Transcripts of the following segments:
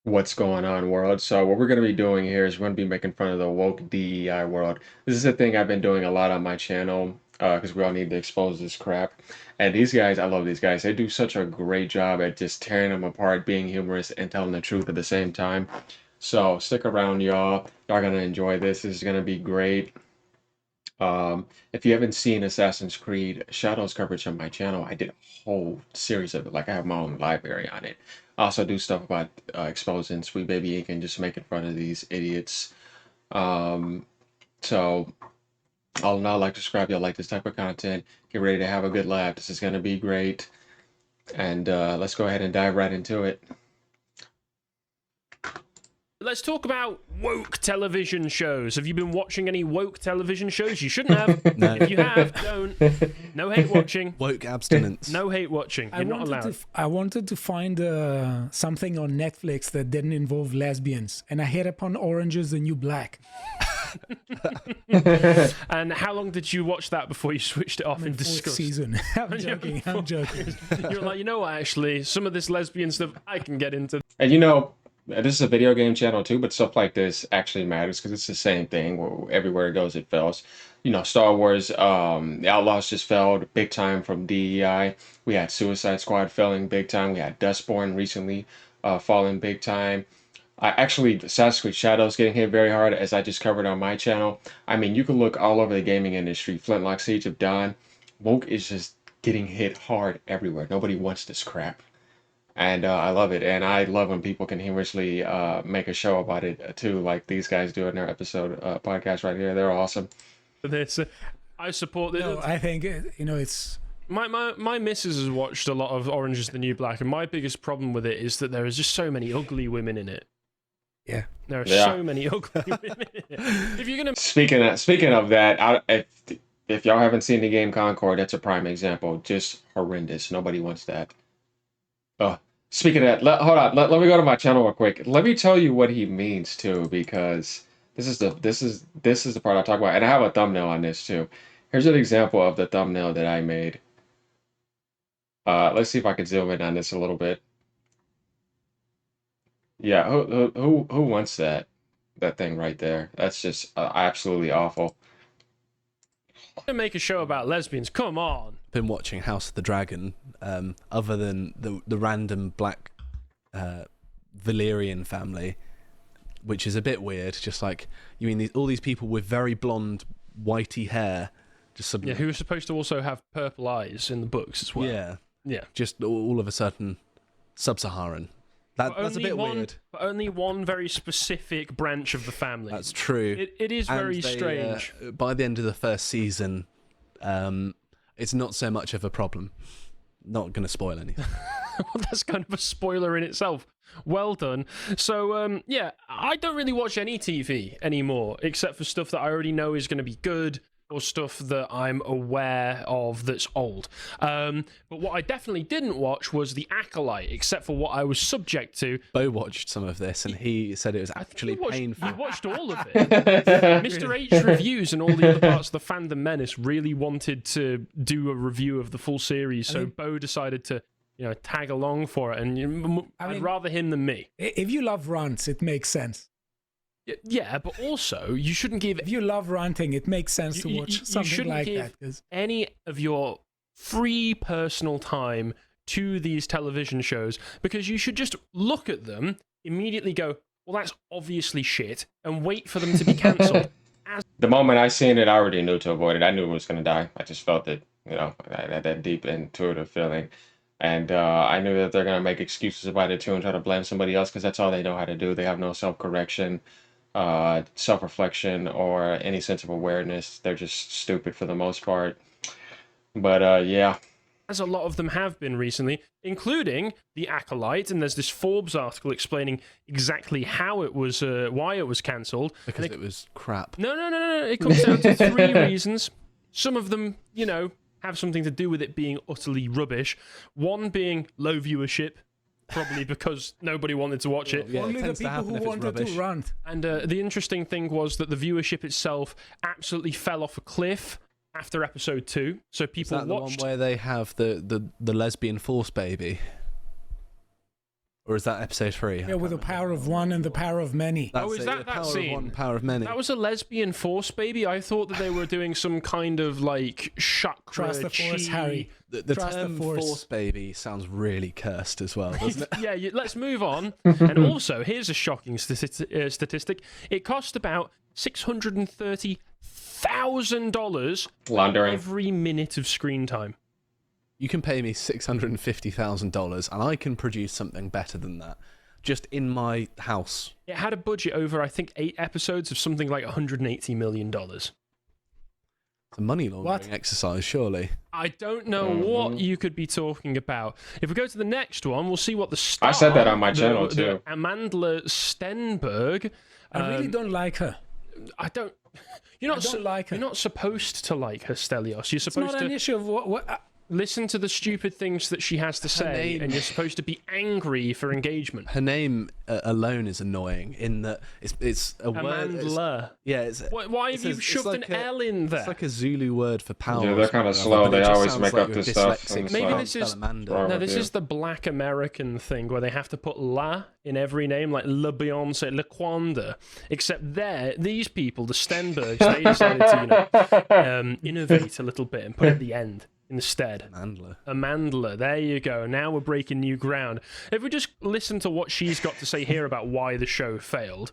what's going on, world. So what we're going to be doing here is we're going to be making fun of the woke DEI world. This is a thing I've been doing a lot on my channel because we all need to expose this crap. And these guys, I love these guys. They do such a great job at just tearing them apart, being humorous and telling the truth at the same time. So stick around, y'all. Y'all gonna enjoy this. This is gonna be great. If you haven't seen Assassin's Creed Shadows coverage on my channel, I did a whole series of it. Like I have my own library on it. I also do stuff about exposing Sweet Baby Ink and just making fun of these idiots. Um, so I'll now like to subscribe. Y'all like this type of content. Get ready to have a good laugh. This is gonna be great. And let's go ahead and dive right into it. Let's talk about woke television shows. Have you been watching any woke television shows? You shouldn't have. No. If you have, don't. No hate watching. Woke abstinence. No hate watching. You're not allowed. I wanted to find something on Netflix that didn't involve lesbians, and I hit upon Orange is the New Black. And how long did you watch that before you switched it off in Fourth disgust? season. I'm joking. I'm joking. You're like, you know what, actually, some of this lesbian stuff I can get into. And you know, this is a video game channel too, but stuff like this actually matters because it's the same thing. Everywhere it goes, it fails. You know, Star Wars, the Outlaws just failed big time from DEI. We had Suicide Squad failing big time. We had Dustborn recently falling big time. Assassin's Creed Shadows getting hit very hard, as I just covered on my channel. I mean, you can look all over the gaming industry. Flintlock Siege of Dawn. Woke is just getting hit hard everywhere. Nobody wants this crap. And I love it. And I love when people can humorously make a show about it too, like these guys do in their episode podcast right here. They're awesome. This, I support this. No, I think it's. My missus has watched a lot of Orange is the New Black, and my biggest problem with it is that there is just so many ugly women in it. Yeah, there are so many ugly women in it. If you're gonna speaking of that, if y'all haven't seen the game Concord, that's a prime example. Just horrendous. Nobody wants that. Speaking of that, hold on. Let me go to my channel real quick. Let me tell you what he means too, because this is the part I talk about, and I have a thumbnail on this too. Here's an example of the thumbnail that I made. Let's see if I can zoom in on this a little bit. Yeah, who wants that thing right there? That's just absolutely awful. make a show about lesbians, come on. Been watching House of the Dragon. Other than the random black Valyrian family, which is a bit weird. Just like, you mean all these people with very blonde, whitey hair, who are supposed to also have purple eyes in the books as well. Yeah. Just all of a sudden, sub-Saharan. That's a bit weird. But only one very specific branch of the family. That's true. It is very strange. By the end of the first season, it's not so much of a problem. Not going to spoil anything. Well, that's kind of a spoiler in itself. Well done. So, yeah, I don't really watch any TV anymore, except for stuff that I already know is going to be good, or stuff that I'm aware of that's old. But what I definitely didn't watch was The Acolyte, except for what I was subject to. Bo watched some of this, and he said it was actually painful. You watched all of it. Mr. H Reviews and all the other parts of the Fandom Menace really wanted to do a review of the full series, so Bo decided to tag along for it, and I'd rather him than me. If you love runs, it makes sense. Yeah, but also you shouldn't give. If you love ranting, it makes sense to watch something like that. Any of your free personal time to these television shows, because you should just look at them, immediately go, well, that's obviously shit, and wait for them to be cancelled. The moment I seen it, I already knew to avoid it. I knew it was going to die. I just felt it, I had that deep intuitive feeling. And I knew that they're going to make excuses about it too and try to blame somebody else, because that's all they know how to do. They have no self-correction, self-reflection, or any sense of awareness. They're just stupid for the most part. But yeah. As a lot of them have been recently, including The Acolyte, and there's this Forbes article explaining exactly how it was, why it was cancelled. Because it was crap. No. It comes down to three reasons. Some of them, have something to do with it being utterly rubbish. One being low viewership, probably because nobody wanted to watch it. Yeah, Only the people who wanted to rant. And the interesting thing was that the viewership itself absolutely fell off a cliff after episode 2. So people watched. Is that the one where they have the lesbian force baby? Or is that episode 3? Yeah, with the power of one and the power of many. That's Oh, is it, that the that power scene? of one, power of many. That was a lesbian force baby. I thought that they were doing some kind of like chakra. Trust the force, chi- Harry. The Trust the term force. force baby sounds really cursed as well, doesn't it? Yeah, let's move on. And also, here's a shocking statistic. It cost about $630,000 Laundering. every minute of screen time. You can pay me $650,000 and I can produce something better than that. Just in my house. It had a budget over, I think, 8 episodes of something like $180 million. It's a money laundering exercise, surely. I don't know what you could be talking about. If we go to the next one, we'll see what the star... I said that on my channel, too. Amandla Stenberg. I really don't like her. I don't... You're not, I don't like her. You're not supposed to like her, Stelios. You're It's supposed not to... an issue of what Listen to the stupid things that she has to say, name- and you're supposed to be angry for engagement. Her name alone is annoying in that it's a word. Amandla. Yeah, it's. Why have you shoved an L in there? It's like a Zulu word for power. Yeah, or they're something kinda or slow. other, but it They just always sounds make like up you're this stuff, dyslexic, and so Maybe I this can't is- spell Amanda. Wrong No, with this you. is the black American thing where they have to put la in every name, like Le Beyonce, Le Quanda. Except these people, the Stenbergs, they decided to, innovate a little bit and put it at the end instead. Amandla. Amandla, there you go. Now we're breaking new ground. If we just listen to what she's got to say here about why the show failed,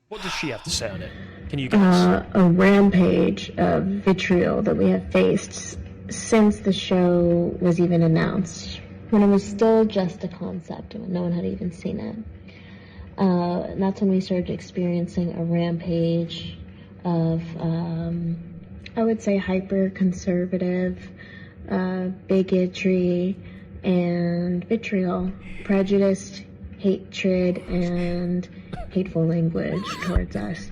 what does she have to say on it? Can you guess? A rampage of vitriol that we have faced since the show was even announced, when it was still just a concept and when no one had even seen it. That's when we started experiencing a rampage of, I would say, hyper-conservative bigotry and vitriol, prejudice, hatred, and hateful language towards us.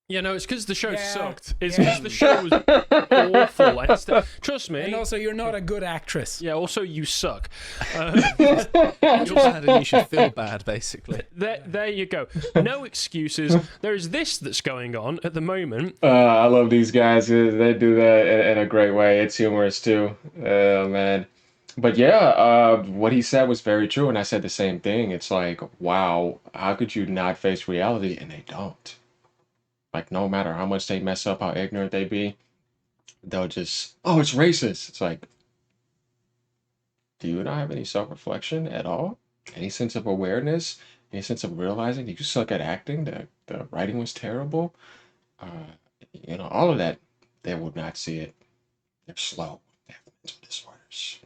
Yeah, no, it's because the show Yeah, sucked. It's yeah. because the show was awful. Trust me. And also, you're not a good actress. Yeah, also, you suck. You're sad and you should feel bad, basically. There you go. No excuses. There is this that's going on at the moment. I love these guys. They do that in a great way. It's humorous too. Man. But yeah, what he said was very true, and I said the same thing. It's like, wow, how could you not face reality? And they don't. Like, no matter how much they mess up, how ignorant they be, they'll just, oh, it's racist. It's like, do you not have any self-reflection at all? Any sense of awareness? Any sense of realizing that you suck at acting? The writing was terrible? All of that, they would not see it. They're slow. They have mental disorders.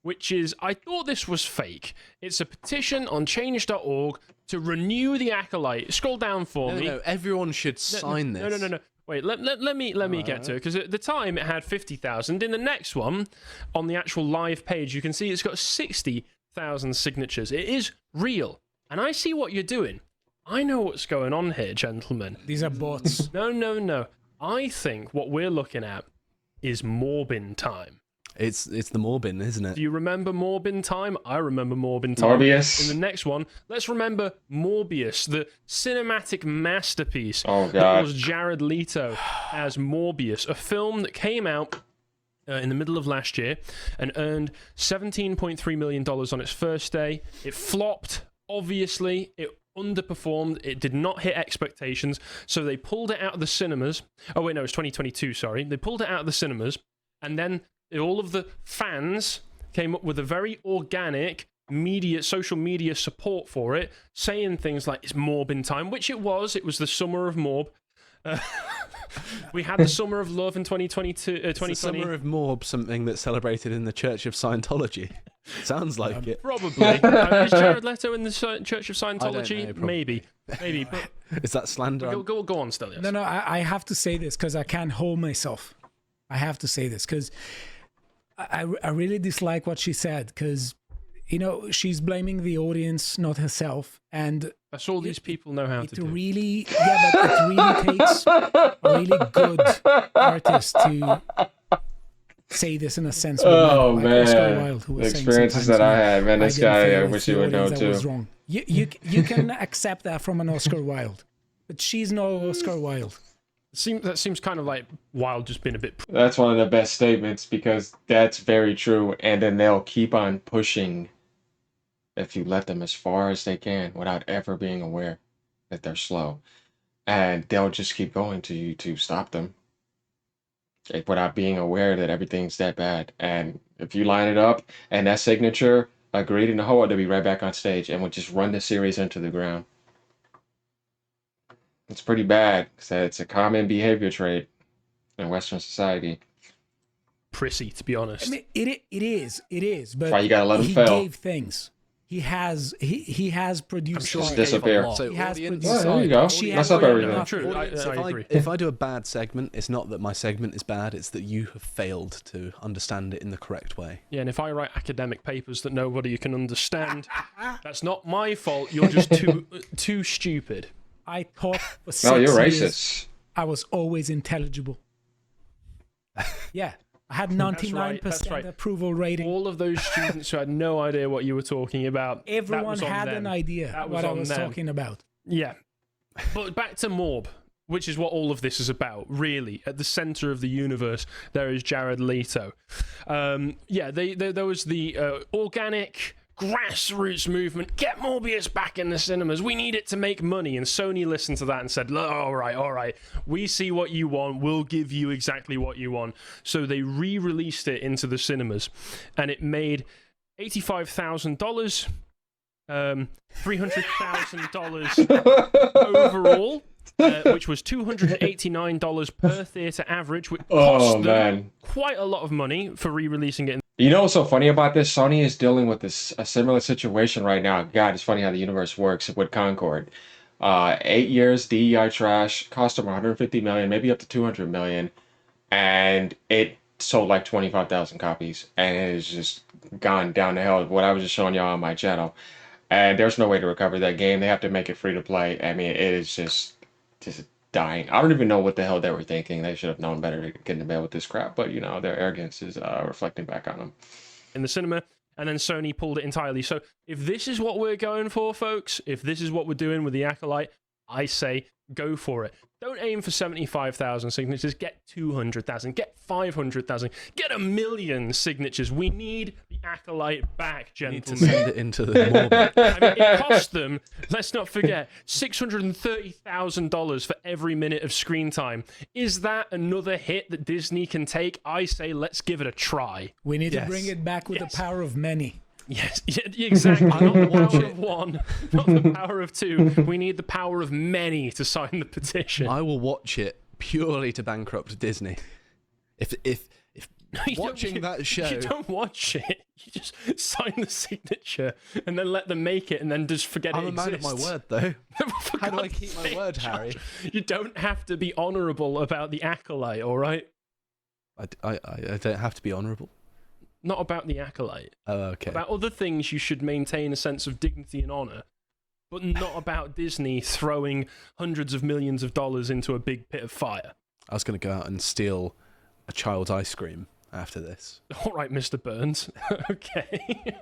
Which is, I thought this was fake. It's a petition on change.org to renew the Acolyte. Scroll down for me. No, everyone should sign this. No. Wait, let me get to it, because at the time it had 50,000. In the next one, on the actual live page, you can see it's got 60,000 signatures. It is real. And I see what you're doing. I know what's going on here, gentlemen. These are bots. No. I think what we're looking at is Morbin time. It's the Morbin, isn't it? Do you remember Morbin time? I remember Morbin time. Morbius. In the next one, let's remember Morbius, the cinematic masterpiece Oh, that God. was Jared Leto as Morbius, a film that came out in the middle of last year and earned $17.3 million on its first day. It flopped, obviously. It underperformed. It did not hit expectations, so they pulled it out of the cinemas. Oh, wait, no, it's 2022, sorry. They pulled it out of the cinemas, and then all of the fans came up with a very organic social media support for it, saying things like, it's Morbin time, which it was. It was the summer of Morb. We had the summer of love in 2022, 2020. The summer of Morb, something that's celebrated in the Church of Scientology. Sounds like it. Probably. Is Jared Leto in the Church of Scientology? know, probably. Maybe. But Is that slander? go on, Stelios. No, I have to say this because I can't hold myself. I have to say this because I really dislike what she said because, she's blaming the audience, not herself. And That's all these people know how to it do. really, yeah, but it really takes a really good artist to say this in a sense. Oh, like man. Oscar Wilde, who was The saying experiences sometimes, that I had, man, this didn't guy, feel I it's wish the he would know audience that was too. wrong. You can accept that from an Oscar Wilde, but she's no Oscar Wilde. That seems kind of like Wild just being a bit. That's one of the best statements because that's very true. And then they'll keep on pushing if you let them as far as they can without ever being aware that they're slow. And they'll just keep going to you to stop them without being aware that everything's that bad. And if you line it up and that signature agreed in the hole, they'll be right back on stage and will just run the series into the ground. It's pretty bad because it's a common behavior trait in Western society. Prissy, to be honest. I mean, it is, but That's why you gotta let him he fail. gave things. He has produced. sure Just he gave a disappear. lot. So He has audience, produced. there you go. She Mess has up everything. No, true. I agree. if I do a bad segment, it's not that my segment is bad, it's that you have failed to understand it in the correct way. Yeah, and if I write academic papers that nobody can understand, that's not my fault. You're just too stupid. I thought for 6 No, you're years racist. I was always intelligible. Yeah, I had 99% that's right. approval rating. All of those students who had no idea what you were talking about, that Everyone was on had them. an idea That what I on was them. talking about. Yeah. But back to Morb, which is what all of this is about, really. At the center of the universe, there is Jared Leto. There was the organic grassroots movement. Get Morbius back in the cinemas. We need it to make money. And Sony listened to that and said, all right. We see what you want. We'll give you exactly what you want. So they re-released it into the cinemas. And it made $85,000. $300,000 overall, which was $289 per theater average, which cost them Man. quite a lot of money for re-releasing it. You know what's so funny about this? Sony is dealing with a similar situation right now. God, it's funny how the universe works with Concord. 8 years, DEI trash, cost them 150 million, maybe up to 200 million, and it sold like 25,000 copies, and it has just gone down the hill. What I was just showing y'all on my channel, and there's no way to recover that game. They have to make it free to play. I mean, it is just dying. I don't even know what the hell they were thinking. They should have known better to get into bed with this crap, but you know, their arrogance is reflecting back on them. In the cinema, and then Sony pulled it entirely. So if this is what we're going for, folks, if this is what we're doing with the Acolyte, I say go for it. Don't aim for 75,000 signatures. Get 200,000. Get 500,000. Get 1 million signatures. We need the Acolyte back, You need gentlemen. to send it into the Morbid. I mean, it cost them, let's not forget, $630,000 for every minute of screen time. Is that another hit that Disney can take? I say let's give it a try. We need to Yes. bring it back with the power of many. Yes, yeah, exactly. Not the power of one, not the power of two. We need the power of many to sign the petition. I will watch it purely to bankrupt Disney. If You don't- watching that show, You don't watch it. You just sign the signature and then let them make it and then just forget I'm it a man of exists. my word, though. For How do I God's keep my sake, word, Josh, Harry? You don't have to be honourable about the Acolyte, all right? I don't have to be honourable. Not about the Acolyte. Oh, okay. About other things you should maintain a sense of dignity and honour, but not about Disney throwing hundreds of millions of dollars into a big pit of fire. I was going to go out and steal a child's ice cream after this. All right, Mr. Burns. Okay.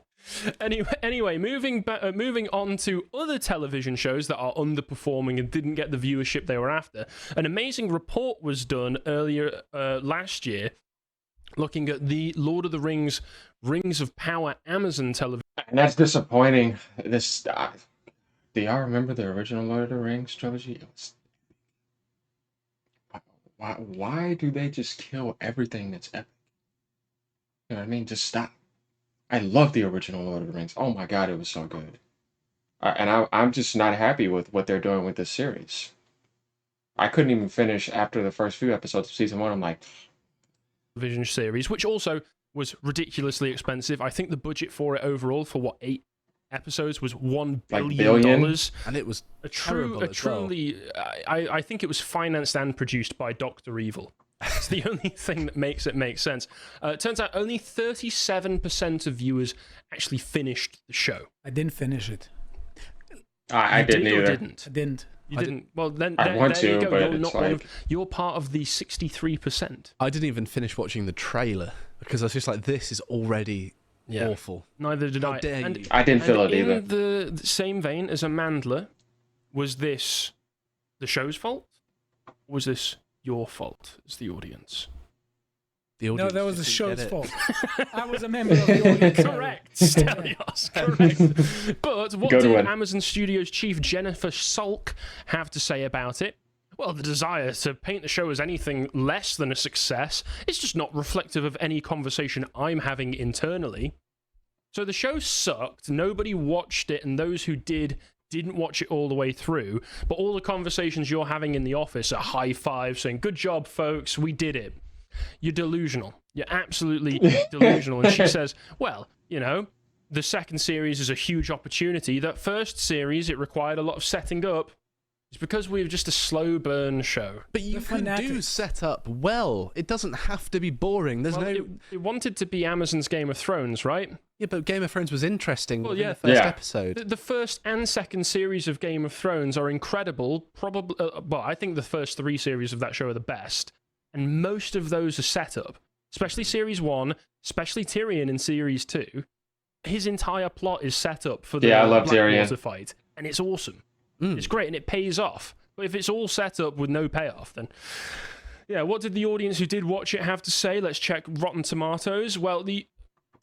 Anyway, moving on to other television shows that are underperforming and didn't get the viewership they were after. An amazing report was done earlier last year, looking at the Lord of the Rings, Rings of Power Amazon television. And that's disappointing. This, do y'all remember the original Lord of the Rings trilogy? It was, why do they just kill everything that's epic? You know what I mean? Just stop. I love the original Lord of the Rings. Oh my God, it was so good. And I'm just not happy with what they're doing with this series. I couldn't even finish after the first few episodes of season 1. I'm like, Television series, which also was ridiculously expensive. I think the budget for it overall for 8 episodes was $1 Like billion. billion? And it was A terrible as well. truly, I think it was financed and produced by Dr. Evil. It's the only thing that makes it make sense. It turns out only 37% of viewers actually finished the show. I didn't finish it. I You didn't did or either. didn't? I didn't. You didn't. Well, then I want there you to, go. but You're it's not one of, like- you're part of the 63%. I didn't even finish watching the trailer because I was just like, this is already Yeah. awful. Neither did How I. dare And you? I didn't feel And it either. in the same vein as Amandla, was this the show's fault? Was this your fault as the audience. The No, audience that was the just didn't show's get it. fault. I was a member of the audience. Correct, Stelios, correct. But what Good did one. Amazon Studios chief Jennifer Salk have to say about it? Well, the desire to paint the show as anything less than a success is just not reflective of any conversation I'm having internally. So the show sucked, nobody watched it, and those who didn't watch it all the way through, but all the conversations you're having in the office are high five saying, good job, folks, we did it. You're delusional. You're absolutely delusional. And she says, well, you know, the second series is a huge opportunity. That first series, it required a lot of setting up. It's because we're just a slow burn show. But you The can do fanatics. setup well. It doesn't have to be boring. There's Well, no... it wanted to be Amazon's Game of Thrones, right? Yeah, but Game of Thrones was interesting Well, within yeah. the first Yeah. episode. The first and second series of Game of Thrones are incredible. Probably, well, I think the first 3 series of that show are the best. And most of those are set up, especially series 1, especially Tyrion in series 2. His entire plot is set up for the Yeah, I love Blackwater Tyrion. fight, and it's awesome. Mm. It's great, and it pays off. But if it's all set up with no payoff, then... Yeah, what did the audience who did watch it have to say? Let's check Rotten Tomatoes. Well, the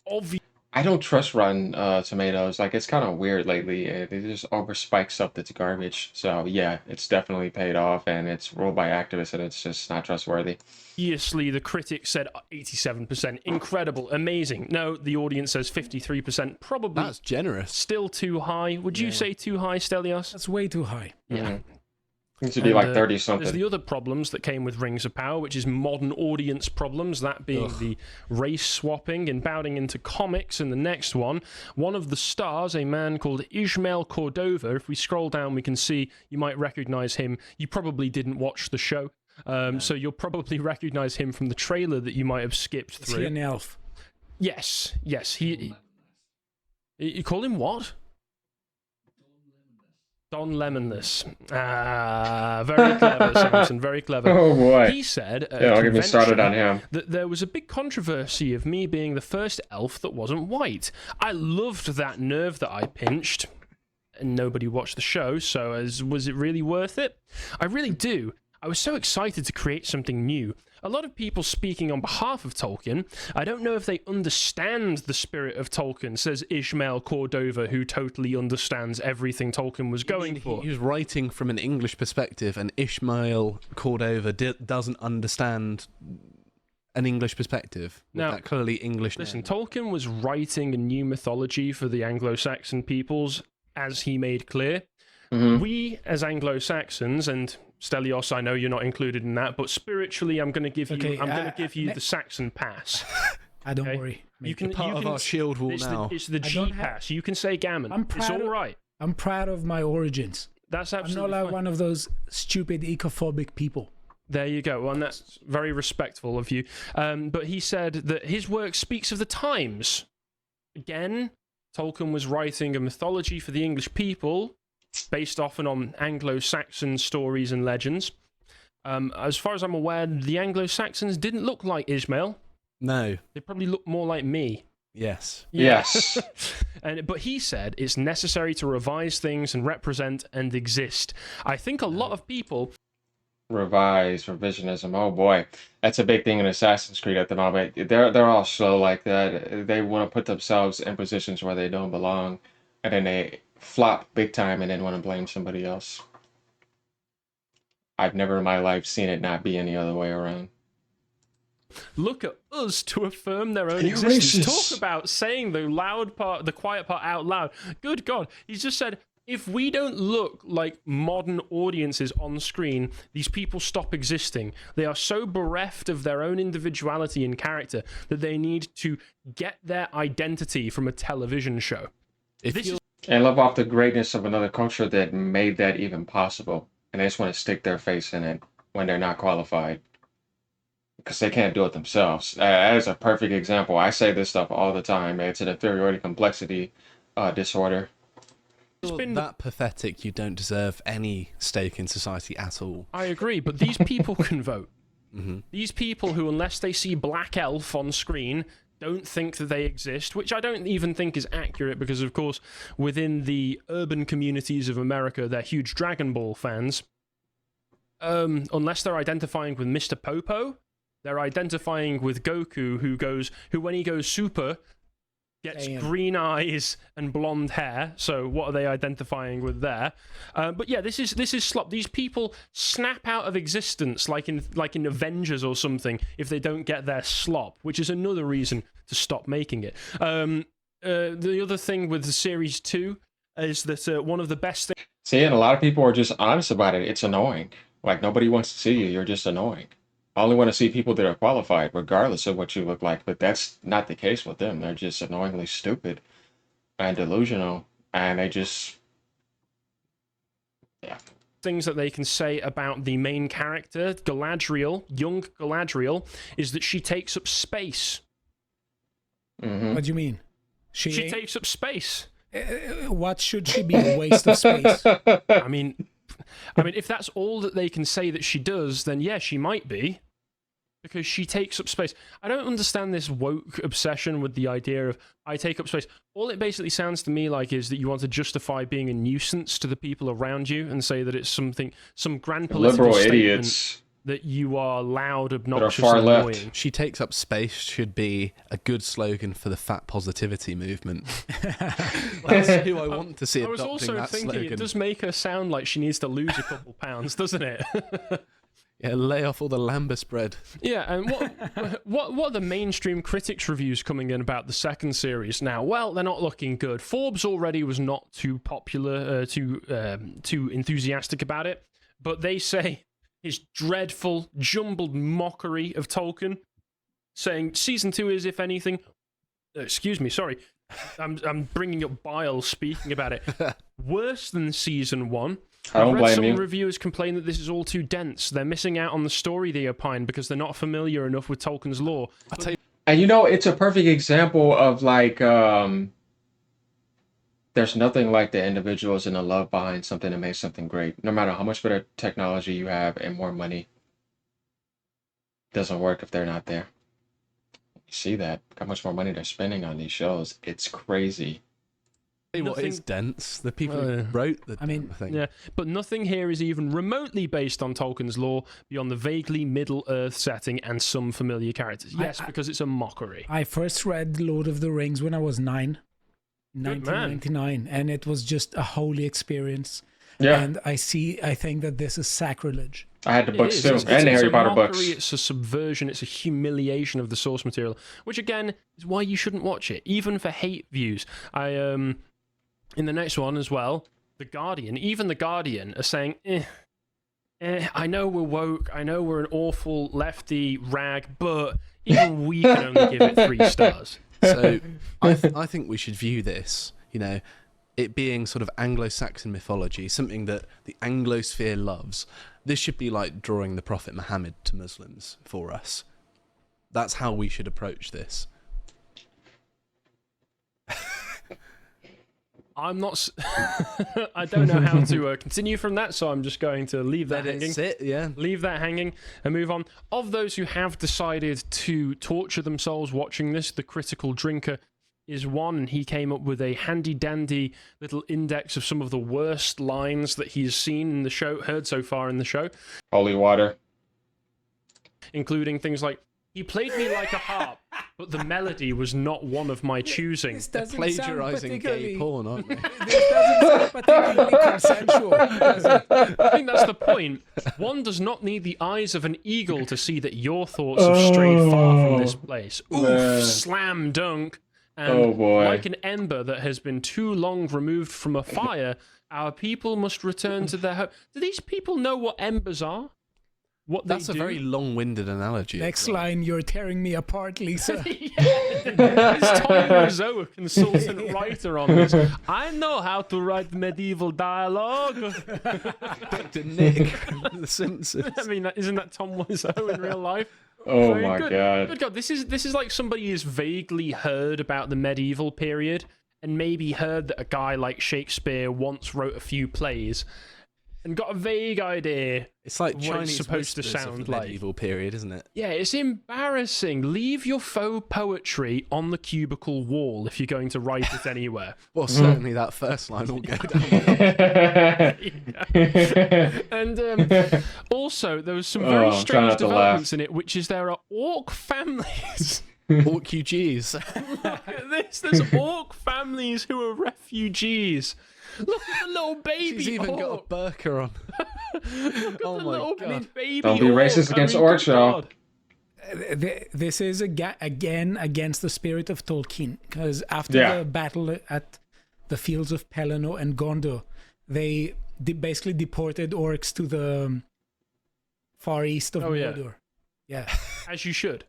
obvious... I don't trust Rotten Tomatoes. Like, it's kind of weird lately. They just overspike stuff that's garbage. So yeah, it's definitely paid off, and it's ruled by activists, and it's just not trustworthy. Obviously, the critics said 87%. Incredible, amazing. No, the audience says 53%. Probably That's generous. still too high. Would you say too high, Stelios? That's way too high. Yeah. Seems to be And, like 30 There's something. the other problems that came with Rings of Power, which is modern audience problems, that being the race swapping and bowing into comics. And the next one of the stars, a man called Ishmael Cordova. If we scroll down, we can see, you might recognize him. You probably didn't watch the show, so you'll probably recognize him from the trailer that you might have skipped Is he through. an elf? Yes, he you call him what? Don Lemonless. Ah, very clever, Samson, very clever. Oh boy. He said at a Yeah, don't get me started on convention him. that there was a big controversy of me being the first elf that wasn't white. I loved that nerve that I pinched, and nobody watched the show, so was it really worth it? I really do. I was so excited to create something new. A lot of people speaking on behalf of Tolkien, I don't know if they understand the spirit of Tolkien, says Ishmael Cordova, who totally understands everything Tolkien was going for. He was writing from an English perspective, and Ishmael Cordova doesn't understand an English perspective. With Now, that clearly English Listen, name. Tolkien was writing a new mythology for the Anglo-Saxon peoples, as he made clear. We, as Anglo-Saxons, and Stelios, I know you're not included in that, but spiritually, I'm going to give you, Okay, I'm going to give you the Saxon pass. Don't Okay. worry. You can, part you of can, our shield wall it's now. it's the I G don't have- pass. You can say gammon. I'm It's proud all of- right. I'm proud of my origins. That's I'm absolutely not like fine. one of those stupid ecophobic people. There you go. Well, and that's very respectful of you. But he said that his work speaks of the times. Again, Tolkien was writing a mythology for the English people, based often on Anglo-Saxon stories and legends. As far as I'm aware, the Anglo-Saxons didn't look like Ishmael. No. They probably looked more like me. Yes. Yes. But he said it's necessary to revise things and represent and exist. I think a lot of people... Revisionism. Oh boy, that's a big thing in Assassin's Creed at the moment. They're all slow like that. They want to put themselves in positions where they don't belong, and then they flop big time, and then want to blame somebody else. I've never in my life seen it not be any other way around. look at us to affirm their own You're existence. racist. Talk about saying the loud part, the quiet part out loud. Good God. He's just said, if we don't look like modern audiences on screen, these people stop existing. They are so bereft of their own individuality and character that they need to get their identity from a television show. If This you're is And live off the greatness of another culture that made that even possible. And they just want to stick their face in it when they're not qualified. Because they can't do it themselves. That is a perfect example. I say this stuff all the time. It's an inferiority complexity disorder. been that pathetic, you don't deserve any stake in society at all. I agree, but these people can vote. These people who, unless they see Black Elf on screen, don't think that they exist, which I don't even think is accurate because, of course, within the urban communities of America, they're huge Dragon Ball fans. unless they're identifying with Mr. Popo, they're identifying with Goku, who when he goes super, gets green eyes and blonde hair. So what are they identifying with there? But yeah, this is slop. These people snap out of existence like in Avengers or something if they don't get their slop, which is another reason to stop making it. The other thing with the series 2 is that one of the best things. See, and a lot of people are just honest about it. It's annoying. Like, nobody wants to see you. You're just annoying. I only want to see people that are qualified, regardless of what you look like. But that's not the case with them. They're just annoyingly stupid and delusional. And they just... yeah. Things that they can say about the main character, Galadriel, young Galadriel, is that she takes up space. Mm-hmm. What do you mean? She takes up space. What should she be? A waste of space? I mean, if that's all that they can say that she does, then yeah, she might be. Because she takes up space. I don't understand this woke obsession with the idea of, I take up space. All it basically sounds to me like is that you want to justify being a nuisance to the people around you and say that it's some grand political Liberal statement idiots that you are loud, obnoxious, far and left. annoying. She takes up space should be a good slogan for the fat positivity movement. That's who I want to see I was adopting also that thinking slogan. it does make her sound like she needs to lose a couple pounds, doesn't it? Yeah, lay off all the lambus bread. Yeah, and what are the mainstream critics' reviews coming in about the second series now? Well, they're not looking good. Forbes already was not too popular, too enthusiastic about it, but they say his dreadful, jumbled mockery of Tolkien, saying season 2 is, if anything, excuse me, sorry, I'm bringing up bile speaking about it, worse than season 1. I don't blame some you. reviewers complain that this is all too dense. They're missing out on the story, they opine, because they're not familiar enough with Tolkien's lore. And you know, it's a perfect example of like, there's nothing like the individuals and the love behind something that makes something great. No matter how much better technology you have and more money, it doesn't work if they're not there. You see that? How much more money they're spending on these shows. It's crazy. What is dense? The people who wrote the thing. Yeah, but nothing here is even remotely based on Tolkien's lore beyond the vaguely Middle-earth setting and some familiar characters. Yes, because it's a mockery. I first read Lord of the Rings when I was 9, Good man. 1999, and it was just a holy experience. Yeah. And I think that this is sacrilege. I had the It books is. too, It's and the Harry a Potter mockery, books. It's a subversion, it's a humiliation of the source material, which again is why you shouldn't watch it, even for hate views. In the next one as well, even The Guardian are saying, I know we're woke, I know we're an awful lefty rag, but even we can only give it 3 stars. So I think we should view this, it being sort of Anglo-Saxon mythology, something that the Anglosphere loves. This should be like drawing the Prophet Muhammad to Muslims for us. That's how we should approach this. I'm not. I don't know how to continue from that, so I'm just going to leave that hanging. Leave that hanging and move on. Of those who have decided to torture themselves watching this, the critical drinker is one, and he came up with a handy-dandy little index of some of the worst lines that he's seen in the show, heard so far in the show. Holy water. Including things like, he played me like a harp, but the melody was not one of my choosing. This doesn't Plagiarizing sound gay porn, aren't they? This doesn't sound particularly consensual, does it? I think that's the point. One does not need the eyes of an eagle to see that your thoughts have strayed far from this place. Oof, man. slam dunk. And Oh, boy. like an ember that has been too long removed from a fire, our people must return to their home. Do these people know what embers are? What That's they a do? very long-winded analogy. Next line, you're tearing me apart, Lisa. It's Tommy Wiseau, a consultant writer on this. I know how to write medieval dialogue. Dr. Nick from The Simpsons. I mean, isn't that Tom Wiseau in real life? Oh Very my good. god. Good God, this is like somebody who's vaguely heard about the medieval period and maybe heard that a guy like Shakespeare once wrote a few plays. and got a vague idea. It's like what Chinese it's supposed to whispers of sound the like. medieval period, isn't it? Yeah, it's embarrassing. Leave your faux poetry on the cubicle wall if you're going to write it anywhere. Well, certainly that first line will go down. And also, there was some very I'm trying strange not to laugh. developments in it, which is there are orc families. Orc-UGs. Look at this. There's orc families who are refugees. Look at the little baby She's even got a orc. burqa on. Look at Oh the my little God. baby Don't be orc. racist against good orcs, y'all. God. This is again against the spirit of Tolkien, because after Yeah. the battle at the fields of Pelennor and Gondor, they basically deported orcs to the far east of Oh, yeah. Mordor. Yeah. As you should.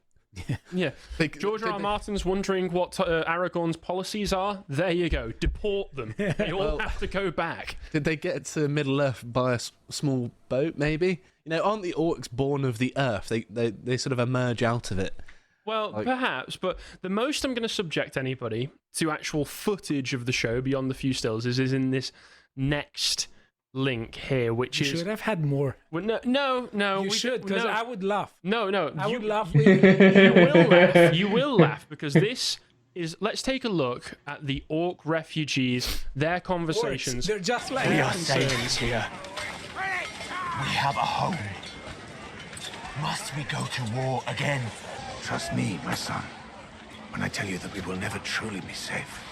Yeah. They- George R. did R. they- Martin's wondering what Aragorn's policies are. There you go. Deport them. They all Well- have to go back. Did they get to Middle Earth by a small boat, maybe? You know, aren't the orcs born of the earth? They sort of emerge out of it. Well, Like- perhaps, but the most I'm going to subject anybody to actual footage of the show beyond the few stills is in this next link here, which You is should have had more. well, no. You should, because I would laugh. no. I you, would laugh with You will laugh. You will laugh because this is. Let's take a look at the orc refugees, their conversations. They're just like their us. concerns. Here. We have a home. Must we go to war again? Trust me, my son, when I tell you that we will never truly be safe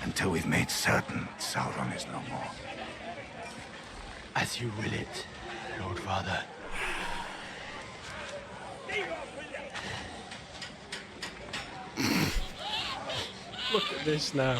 until we've made certain Sauron is no more. As you will it, Lord Father. Look at this now.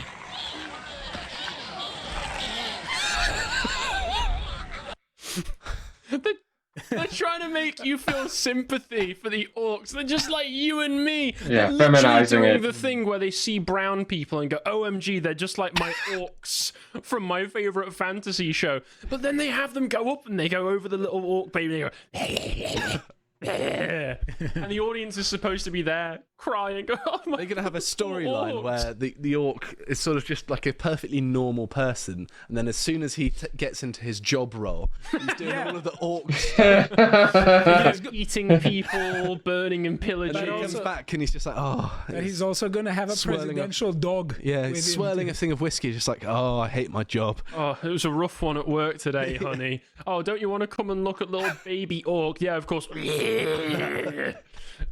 They're trying to make you feel sympathy for the orcs. They're just like you and me. Yeah, They're literally feminizing doing it. the thing where they see brown people and go, OMG, they're just like my orcs from my favorite fantasy show. But then they have them go up and they go over the little orc baby and they go, and the audience is supposed to be there crying. Go, oh my They're going to have a storyline orcs. where the orc is sort of just like a perfectly normal person, and then as soon as he gets into his job role, he's doing all of the orcs. He's eating people, burning and And pillaging. then he comes back and he's just like, oh. And he's also going to have a Swirling up. presidential dog. Yeah, with he's him swirling too. a thing of whiskey, just like, oh, I hate my job. Oh, it was a rough one at work today, honey. Oh, don't you want to come and look at little baby orc? Yeah, of course.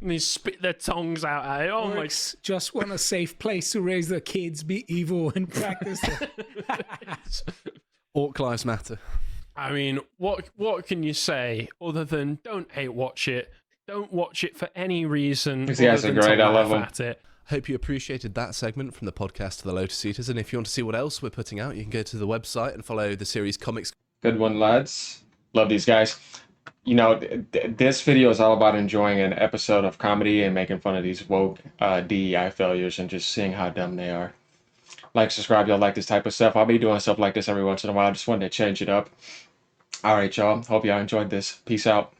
And they spit their tongues out at it. Oh my. Orcs just want a safe place to raise their kids, be evil, and practice it. Orc lives matter. I mean, what can you say other than don't hate watch it? Don't watch it for any reason. These guys other are than to great, I love laugh them. at it. Hope you appreciated that segment from the podcast to the Lotus Eaters. And if you want to see what else we're putting out, you can go to the website and follow the series Comics. Good one, lads. Love these guys. You know, this video is all about enjoying an episode of comedy and making fun of these woke DEI failures and just seeing how dumb they are. Like, subscribe, y'all like this type of stuff. I'll be doing stuff like this every once in a while. I just wanted to change it up. All right, y'all. Hope y'all enjoyed this. Peace out.